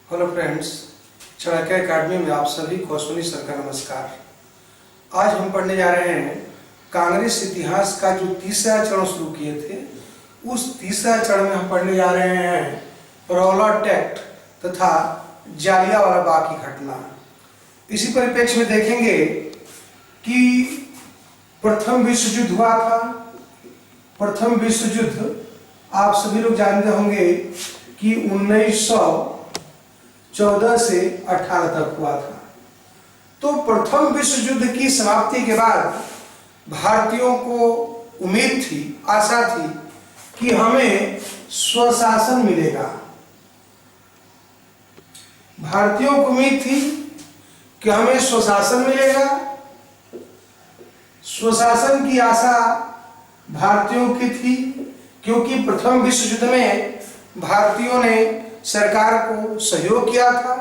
Hello friends, Chanakya academy में आप सभी को अश्विनी सर का नमस्कार। आज हम पढ़ने जा रहे हैं कांग्रेस इतिहास का जो तीसरा चरण शुरू किए थे, उस तीसरा चरण में हम पढ़ने जा रहे हैं रॉलेट एक्ट तथा जालियांवाला बाग की घटना। इसी परिप्रेक्ष्य में देखेंगे कि प्रथम विश्व युद्ध हुआ था। प्रथम विश्व युद्ध आप सभी लोग जानते होंगे कि 1914 से 18 तक हुआ था। तो प्रथम विश्व युद्ध की समाप्ति के बाद भारतीयों को उम्मीद थी, आशा थी कि हमें स्वशासन मिलेगा। भारतीयों को उम्मीद थी कि हमें स्वशासन मिलेगा। स्वशासन की आशा भारतीयों की थी, क्योंकि प्रथम विश्व युद्ध में भारतीयों ने सरकार को सहयोग किया था,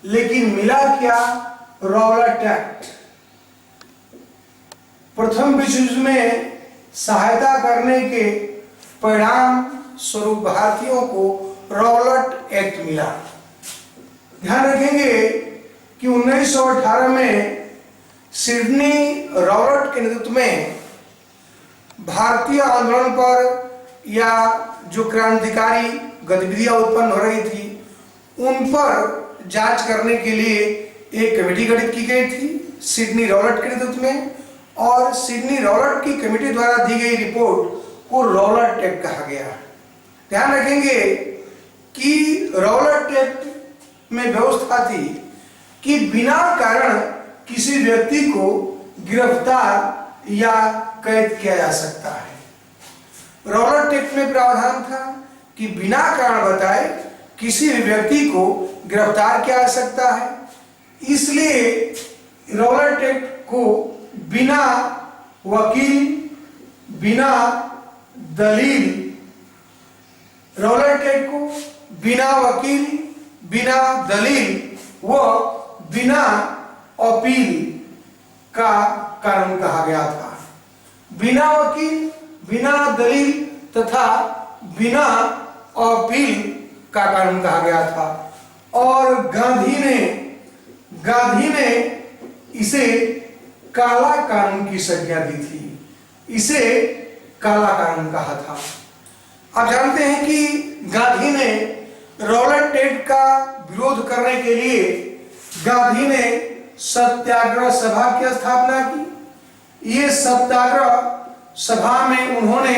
लेकिन मिला क्या? Rowlatt act. प्रथम विश्व युद्ध में सहायता करने के परिणाम स्वरूप भारतीयों को रॉलेट एक्ट मिला। ध्यान रखेंगे कि 1918 में सिडनी रॉलेट के नेतृत्व में भारतीय आंदोलन पर या जो क्रांतिकारी गतिविधियां उत्पन्न हो रही थी उन पर जांच करने के लिए एक कमेटी गठित की गई थी सिडनी रॉलेट के नेतृत्व में, और सिडनी रॉलेट की कमेटी द्वारा दी गई रिपोर्ट को रॉलेट एक्ट कहा गया। ध्यान रखेंगे कि रॉलेट एक्ट में व्यवस्था थी कि बिना कारण किसी व्यक्ति को गिरफ्तार या कैद किया जा सकता है। रॉलेट एक्ट में प्रावधान था कि बिना कारण बताए किसी भी व्यक्ति को गिरफ्तार किया जा सकता है। इसलिए रॉलेट एक्ट को बिना वकील, बिना दलील, रॉलेट एक्ट को बिना वकील, बिना दलील व बिना अपील का कानून कहा गया था। बिना वकील, बिना दलील तथा बिना अपील का कानून कहा गया था। और गांधी ने इसे काला कानून की संज्ञा दी थी। इसे काला कानून कहा था। आप जानते हैं कि गांधी ने रॉलेट एक्ट का विरोध करने के लिए गांधी ने सत्याग्रह सभा की स्थापना की। ये सत्याग्रह सभा में उन्होंने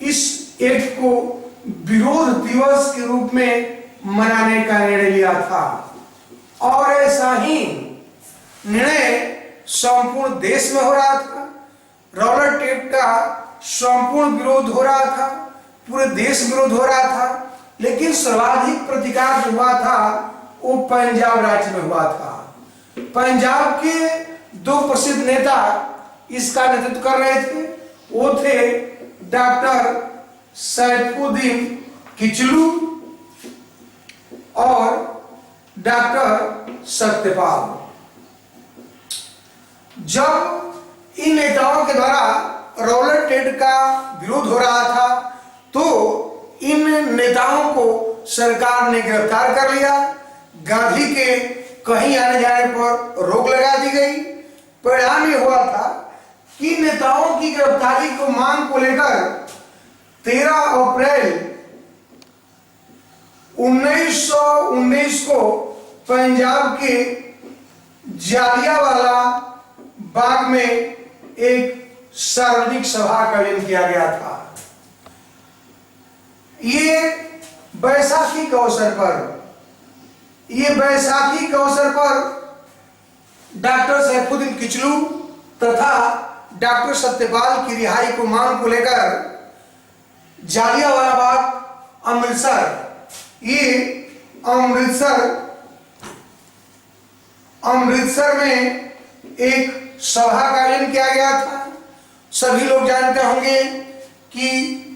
इस एक्ट को विरोध दिवस के रूप में मनाने का निर्णय लिया था, और ऐसा ही निर्णय संपूर्ण देश में हो रहा था। रॉलेट एक्ट का संपूर्ण विरोध हो रहा था, पूरे देश विरोध हो रहा था, लेकिन सर्वाधिक प्रतिकार जो हुआ था वो पंजाब राज्य में हुआ था। पंजाब के दो प्रसिद्ध नेता इसका नेतृत्व कर रहे थे। वो थे डॉक्टर सैफुद्दीन किचलू और डॉक्टर सत्यपाल। जब इन नेताओं के द्वारा रॉलेट एक्ट का विरोध हो रहा था तो इन नेताओं को सरकार ने गिरफ्तार कर लिया। गांधी के कहीं आने जाने पर रोक लगा दी गई। परिणाम ये हुआ था कि नेताओं की गिरफ्तारी को मांग को लेकर 13 अप्रैल 1919 को पंजाब के जालियांवाला बाग में एक सार्वजनिक सभा का आयोजन किया गया था। ये बैसाखी के अवसर पर डॉक्टर सैफुद्दीन किचलू तथा डॉक्टर सत्यपाल की रिहाई को मांग को लेकर जालियांवाला बाग अमृतसर में एक सभा का आयोजन किया गया था। सभी लोग जानते होंगे कि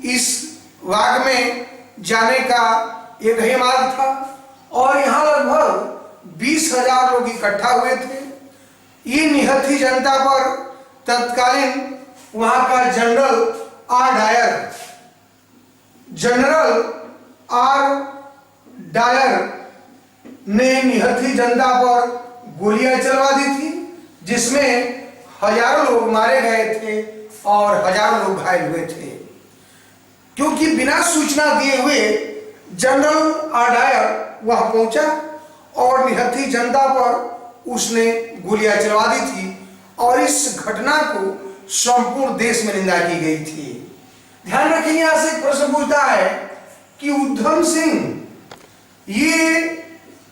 इस बाग में जाने का एक ही मार्ग था, और यहाँ लगभग 20,000 लोग इकट्ठा हुए थे। ये निहत्थी जनता पर तत्कालीन वहां का जनरल आर डायर ने निहत्थी जनता पर गोलियां चलवा दी थी, जिसमें हजारों लोग मारे गए थे और हजारों लोग घायल हुए थे। क्योंकि बिना सूचना दिए हुए जनरल आडायर वहां पहुंचा और निहत्थी जनता पर उसने गोलियां चलवा दी थी और इस घटना को संपूर्ण देश में निंदा की गई थी। ध्यान रखें, यहां से एक प्रश्न पूछता है कि उधम सिंह, ये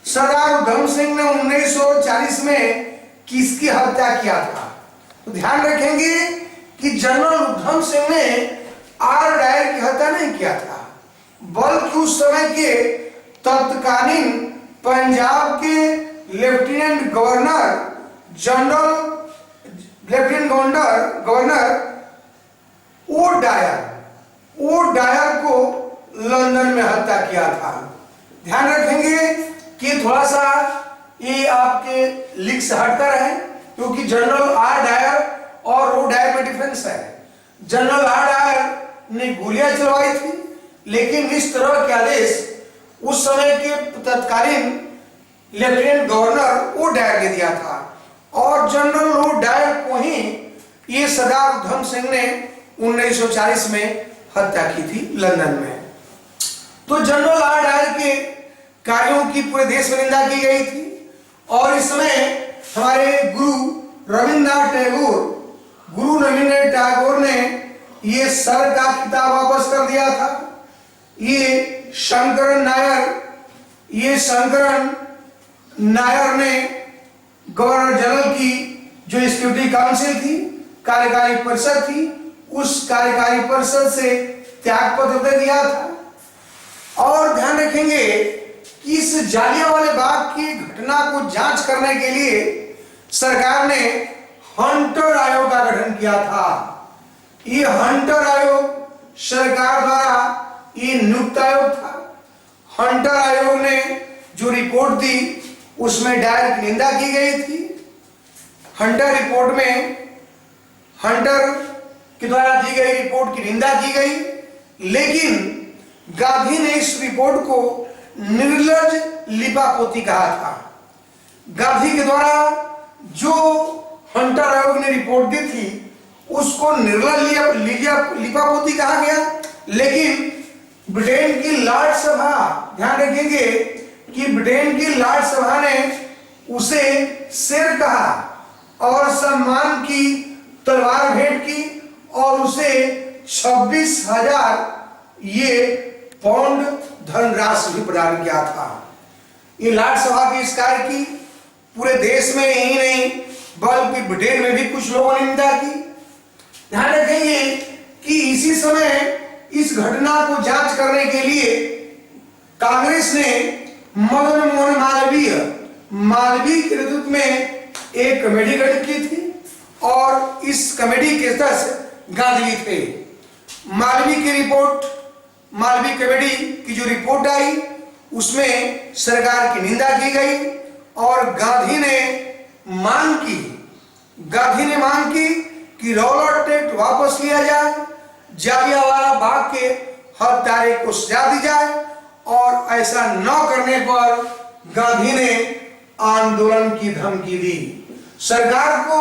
सरदार उधम सिंह ने 1940 में किसकी हत्या किया था? तो ध्यान रखेंगे कि जनरल उधम सिंह ने आर डायर की हत्या नहीं किया था, बल्कि उस समय के तत्कालीन पंजाब के लेफ्टिनेंट गवर्नर ओ डायर को लंदन में हत्या किया था। ध्यान रखेंगे कि थोड़ा सा ये आपके लिख से हटकर है, क्योंकि जनरल आर डायर और ओ डायर में डिफरेंस है। जनरल आर डायर ने गोलियां चलवाई थी, लेकिन इस तरह के आदेश उस समय के तत्कालीन लेफ्टिनेंट गवर्नर ओ डायर ने दिया था और जनरल ओ डायर को ही ये सरदार उधम सिंह ने 1940 में हत्या की थी लंदन में। तो जनरल आर डायर के कार्यों की पूरे देश में निंदा की गई थी और इस समय हमारे गुरु रविन्द्रनाथ टैगोर ने ये सर का खिताब वापस कर दिया था। ये शंकरन नायर ने गवर्नर जनरल की जो सिक्योरिटी काउंसिल थी, कार्यकारी परिषद थी, उस कार्यकारी परिषद से त्याग पत्र दे दिया था। और ध्यान रखेंगे कि इस जालियांवाला बाग की घटना को जांच करने के लिए सरकार ने हंटर आयोग का गठन किया था। ये हंटर आयोग सरकार द्वारा ये नियुक्त आयोग था। हंटर आयोग ने जो रिपोर्ट दी उसमें डायर की निंदा की गई थी। हंटर रिपोर्ट में हंटर के द्वारा दी गई रिपोर्ट की निंदा की गई, लेकिन गांधी ने इस रिपोर्ट को निर्लज लिपापोती कहा था। गांधी के द्वारा जो हंटर आयोग ने रिपोर्ट दी थी उसको निर्लज लिपापोती कहा गया, लेकिन ब्रिटेन की लॉर्ड सभा, ध्यान रखेंगे कि ब्रिटेन की लॉर्ड सभा ने उसे शेर कहा और सम्मान की तलवार भेंट की और उसे 26,000 ये पाउंड धनराशि भी प्रदान किया था। ये लॉर्ड सभा की इस कार्य की पूरे देश में ही नहीं बल्कि ब्रिटेन में भी कुछ लोगों ने निंदा की। ध्यान रखेंगे कि इसी समय इस घटना को जांच करने के लिए कांग्रेस ने मदन मोहन मालवीय के नेतृत्व में एक कमेटी गठित की थी और इस कमेटी के सदस्य गांधी थे। मालवीय कमेटी की जो रिपोर्ट आई उसमें सरकार की निंदा की गई और गांधी ने मांग की कि रॉलेट एक्ट वापस लिया जाए, जालियांवाला बाग के हत्यारे को सजा दी जाए और ऐसा न करने पर गांधी ने आंदोलन की धमकी दी। सरकार को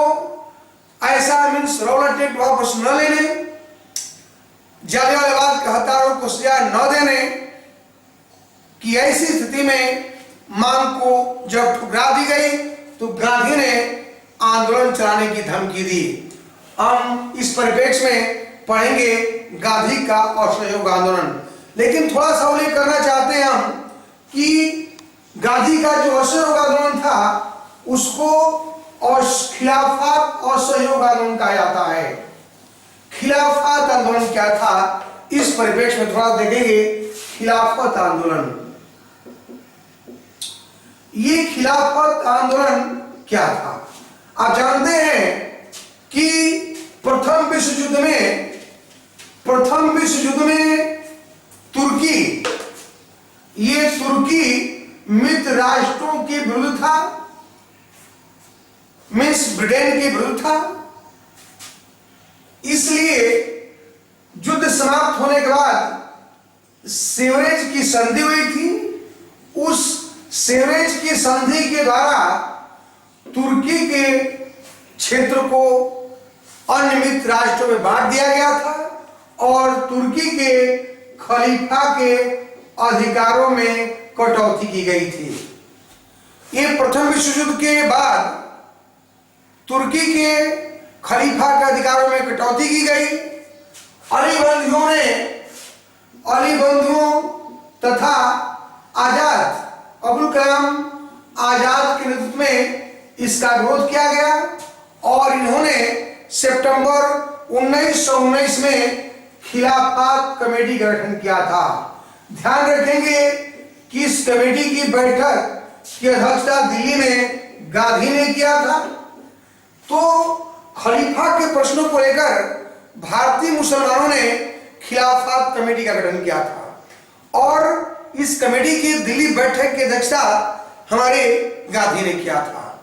ऐसा रॉलेट एक्ट वापस न लेने, जालियांवाला बाग के हत्यारों को सजा न देने की ऐसी स्थिति में मांग को जब ठुकरा दी गई तो गांधी ने आंदोलन चलाने की धमकी दी। हम इस परिप्रेक्ष्य में पढ़ेंगे गांधी का असहयोग आंदोलन, लेकिन थोड़ा सा उल्लेख करना चाहते हैं हम कि गांधी का जो असहयोग आंदोलन था उसको खिलाफत असहयोग आंदोलन कहा जाता है। खिलाफत आंदोलन क्या था, इस परिप्रेक्ष्य में थोड़ा देखेंगे। खिलाफत आंदोलन, ये खिलाफत आंदोलन क्या था? आप जानते हैं कि प्रथम विश्व युद्ध में तुर्की मित्र राष्ट्रों के विरुद्ध था, मीन्स ब्रिटेन के विरुद्ध था। इसलिए युद्ध समाप्त होने के बाद सेवरेज की संधि हुई थी। उस सेवेज की संधि के द्वारा तुर्की के क्षेत्र को अन्य मित्र राष्ट्रों में बांट दिया गया था और तुर्की के खलीफा के अधिकारों में कटौती की गई थी। ये प्रथम विश्व युद्ध के बाद तुर्की के खलीफा के अधिकारों में कटौती की गई। अली बंधुओं तथा आजाद अबुल कलाम आजाद के नेतृत्व में इसका विरोध किया गया और इन्होंने सितंबर 1919 में खिलाफत कमेटी का गठन किया था। ध्यान रखेंगे कि इस कमेटी की बैठक की अध्यक्षता दिल्ली में गांधी ने किया था। तो खलीफा के प्रश्नों को लेकर भारतीय मुसलमानों ने खिलाफत कमेटी का गठन किया था और इस कमेटी की दिल्ली बैठक की अध्यक्षता हमारे गांधी ने किया था।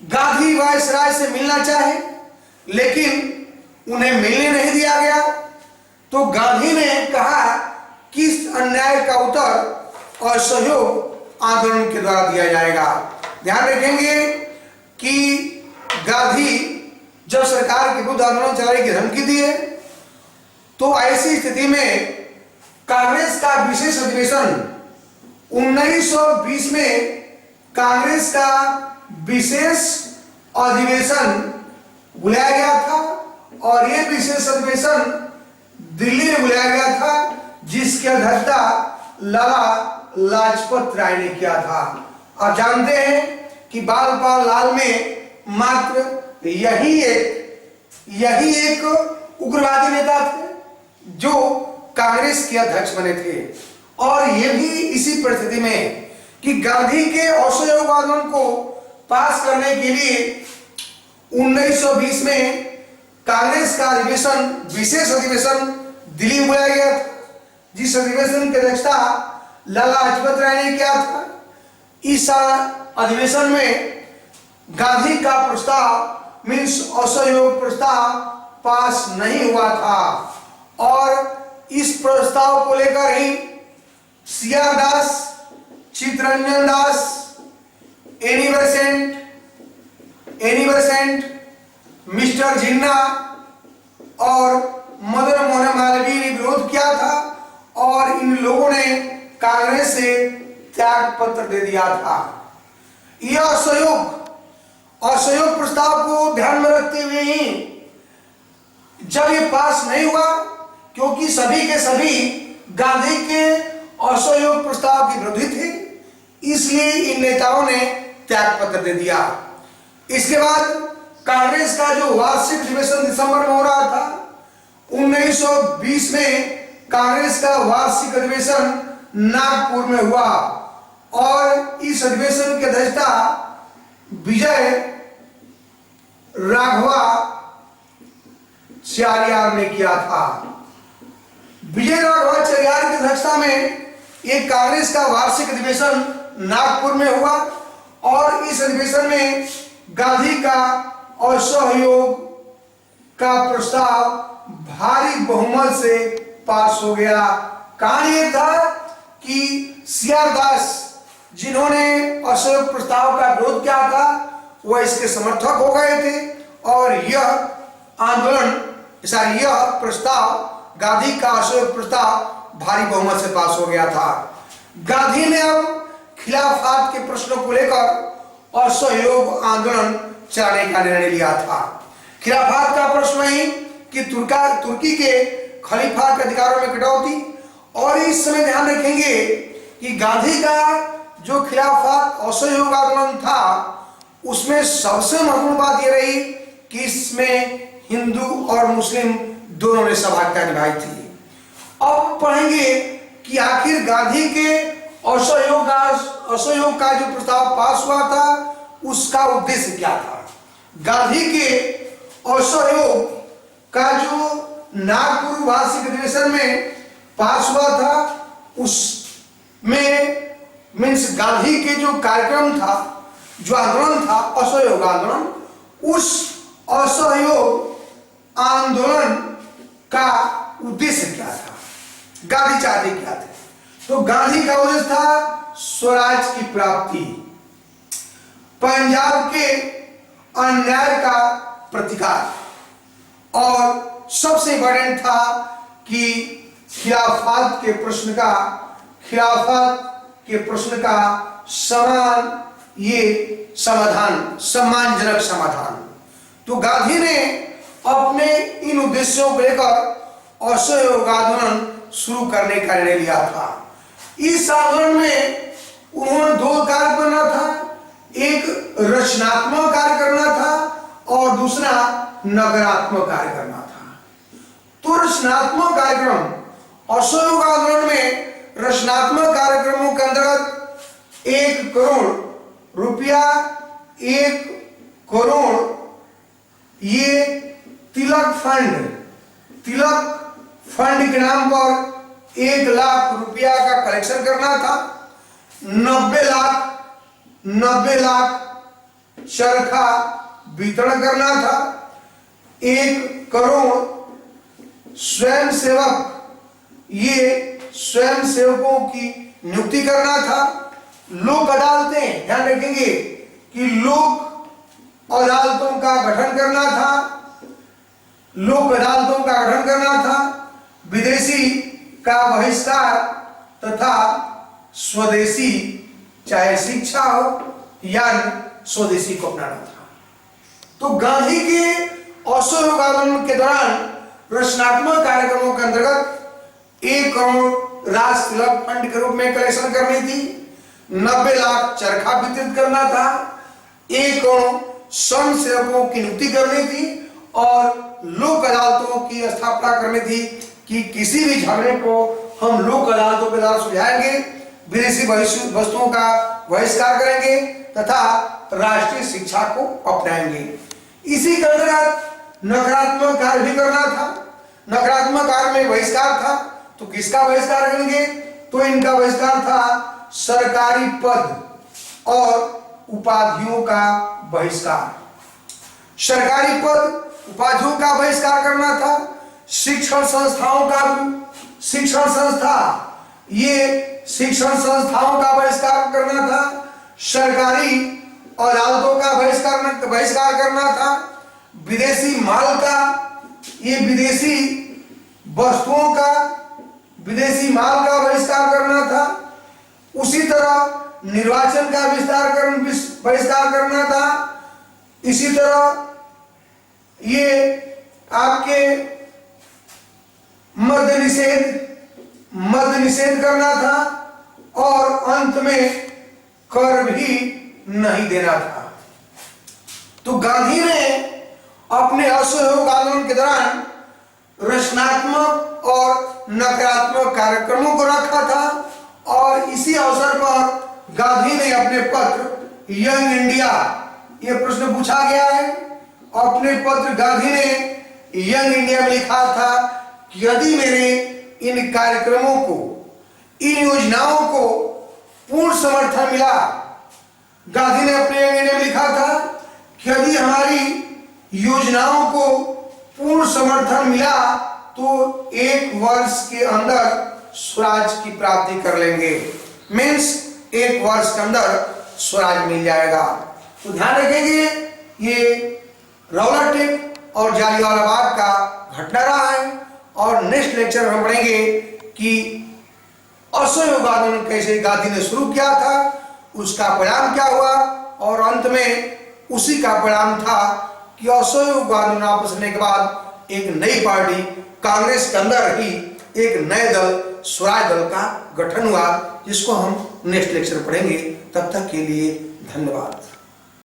गांधी वायसराय से मिलना चाहे लेकिन उन्हें मिलने नहीं दिया गया, तो गांधी ने कहा कि इस अन्याय का उत्तर असहयोग आंदोलन के द्वारा दिया जाएगा। ध्यान रखेंगे कि गांधी जब सरकार के विरुद्ध आंदोलन चलाने की धमकी दिए तो ऐसी स्थिति में कांग्रेस का विशेष अधिवेशन 1920 में कांग्रेस का विशेष अधिवेशन बुलाया गया था और यह विशेष अधिवेशन दिल्ली में बुलाया गया था, जिसकी अध्यक्षता लाला लाजपत राय ने किया था। आप जानते हैं कि बाल पाल लाल में मात्र यही एक उग्रवादी नेता थे जो कांग्रेस के अध्यक्ष बने थे और यह भी इसी परिस्थिति में कि गांधी के असहयोग आंदोलन को पास करने के लिए 1920 में कांग्रेस का अधिवेशन विशेष अधिवेशन दिल्ली में बुलाया गया था, जिस अधिवेशन की अध्यक्षता लाला लाजपत राय ने किया था। इस अधिवेशन में गांधी का प्रस्ताव मीन्स असहयोग प्रस्ताव पास नहीं हुआ था और इस प्रस्ताव को लेकर ही सीआर दास, Chittaranjan Das, Annie Besant, mister जिन्ना और मदन मोहन मालवीय ने विरोध किया था और इन लोगों ने कांग्रेस से त्याग पत्र दे दिया था। यह असहयोग प्रस्ताव को ध्यान में रखते हुए ही जब ये पास नहीं हुआ, क्योंकि सभी के सभी गांधी के असहयोग प्रस्ताव के विरोधी थे, इसलिए इन नेताओं ने त्याग पत्र दे दिया। इसके बाद कांग्रेस का जो वार्षिक अधिवेशन दिसंबर में हो रहा था, 1920 में कांग्रेस का वार्षिक अधिवेशन नागपुर में हुआ और इस अधिवेशन की अध्यक्षता विजय राघवा चारियार ने किया था। विजय राघवाचार्य की अध्यक्षता में एक कांग्रेस का वार्षिक अधिवेशन नागपुर में हुआ और इस अधिवेशन में गांधी का असहयोग का प्रस्ताव भारी बहुमत से पास हो गया। कारण यह था कि सीआर दास, जिन्होंने असहयोग प्रस्ताव का विरोध किया था, वह इसके समर्थक हो गए थे और यह प्रस्ताव गांधी का असहयोग प्रस्ताव भारी बहुमत से पास हो गया था। गांधी ने अब खिलाफत के प्रश्नों को लेकर असहयोग आंदोलन चलाने का निर्णय लिया था। खिलाफत का प्रश्न ही कि तुर्की के खलीफा के अधिकारों में कटौती, और इस समय ध्यान रखेंगे कि गांधी का जो खिलाफत असहयोग आंदोलन था उसमें सबसे महत्वपूर्ण बात यह रही कि इसमें हिंदू और मुस्लिम दोनों ने सहभागिता निभाई थी। अब पढ़ेंगे कि आखिर गांधी के असहयोग का जो प्रस्ताव पास हुआ था उसका उद्देश्य क्या था। गांधी के असहयोग का जो नागपुर वार्षिक अधिवेशन में पास हुआ था उसमें मीन्स गांधी के जो कार्यक्रम था, जो आंदोलन था असहयोग आंदोलन, उस असहयोग आंदोलन का उद्देश्य क्या था, गांधी चाहते क्या थे। तो गांधी का उद्देश्य था स्वराज की प्राप्ति, पंजाब के अन्याय का प्रतिकार, और सबसे इंपॉर्टेंट था कि खिलाफत के प्रश्न का सम्मानजनक समाधान। तो गांधी ने अपने इन उद्देश्यों को लेकर असहयोग आंदोलन शुरू करने का निर्णय लिया था। इस आंदोलन में उन्होंने दो कार्य करना था, एक रचनात्मक कार्य करना था और दूसरा नकारात्मक कार्य करना था। तो रचनात्मक कार्यक्रम, असहयोग आंदोलन में रचनात्मक कार्यक्रमों के अंतर्गत 1 करोड़ रुपया, 1 करोड़ ये तिलक फंड के नाम पर 1 लाख रुपया का कलेक्शन करना था। 90 लाख चरखा वितरण करना था। 1 करोड़ स्वयंसेवक, ये स्वयंसेवकों की नियुक्ति करना था। लोक अदालतें, ध्यान रखेंगे कि लोक अदालतों का गठन करना था। विदेशी का बहिष्कार तथा स्वदेशी, चाहे शिक्षा हो या स्वदेशी को अपनाना था। तो गांधी के असहयोग आंदोलन के दौरान रचनात्मक कार्यक्रमों के अंतर्गत 1 करोड़ राष्ट्र तिलक फंड के रूप में कलेक्शन करनी थी, 90 लाख चरखा वितरित करना था, 1 करोड़ स्वयं सेवकों की नियुक्ति करनी थी और लोक अदालतों की स्थापना करनी थी कि किसी भी झगड़े को हम लोक अदालतों के द्वारा सुलझाएंगे, विदेशी वस्तुओं का बहिष्कार करेंगे तथा राष्ट्रीय शिक्षा को अपनाएंगे। इसी के अंतर्गत नकारात्मक कार्य भी करना था। नकारात्मक कार्य में बहिष्कार था, तो किसका बहिष्कार करेंगे? तो इनका बहिष्कार था सरकारी पद और उपाधियों का बहिष्कार। सरकारी पद उपाधियों का बहिष्कार करना था। शिक्षण संस्थाओं का बहिष्कार करना था। सरकारी अदालतों का बहिष्कार करना था। विदेशी माल का, ये विदेशी वस्तुओं का, विदेशी माल का बहिष्कार करना था। उसी तरह निर्वाचन का बहिष्कार करना था। इसी तरह ये आपके मद्य निषेध करना था और अंत में कर भी नहीं देना था। तो गांधी ने अपने असहयोग आंदोलन के दौरान रचनात्मक और नकारात्मक कार्यक्रमों को रखा था और इसी अवसर पर गांधी ने अपने पत्र यंग इंडिया, ये प्रश्न पूछा गया है, अपने पत्र गांधी ने यंग इंडिया में लिखा था कि यदि मेरे इन कार्यक्रमों को, इन योजनाओं को पूर्ण समर्थन मिला, गांधी ने अपने यंग इंडिया में लिखा था कि यदि हमारी योजनाओं को पूर्ण समर्थन मिला तो 1 वर्ष के अंदर स्वराज की प्राप्ति कर लेंगे। मीन्स 1 वर्ष के अंदर स्वराज मिल जाएगा। तो ध्यान रखेंगे ये रौलट टेप और जालियांवाला बाग का घटना रहा है और नेक्स्ट लेक्चर में पढ़ेंगे कि असहयोग आंदोलन कैसे गांधी ने शुरू किया था, उसका परिणाम क्या हुआ और अंत में उसी का परिणाम था कि असहयोग आंदोलन वापस लेने के बाद एक नई पार्टी कांग्रेस के अंदर ही एक नए दल स्वराज दल का गठन हुआ, जिसको हम नेक्स्ट लेक्चर पढ़ेंगे। तब तक के लिए धन्यवाद।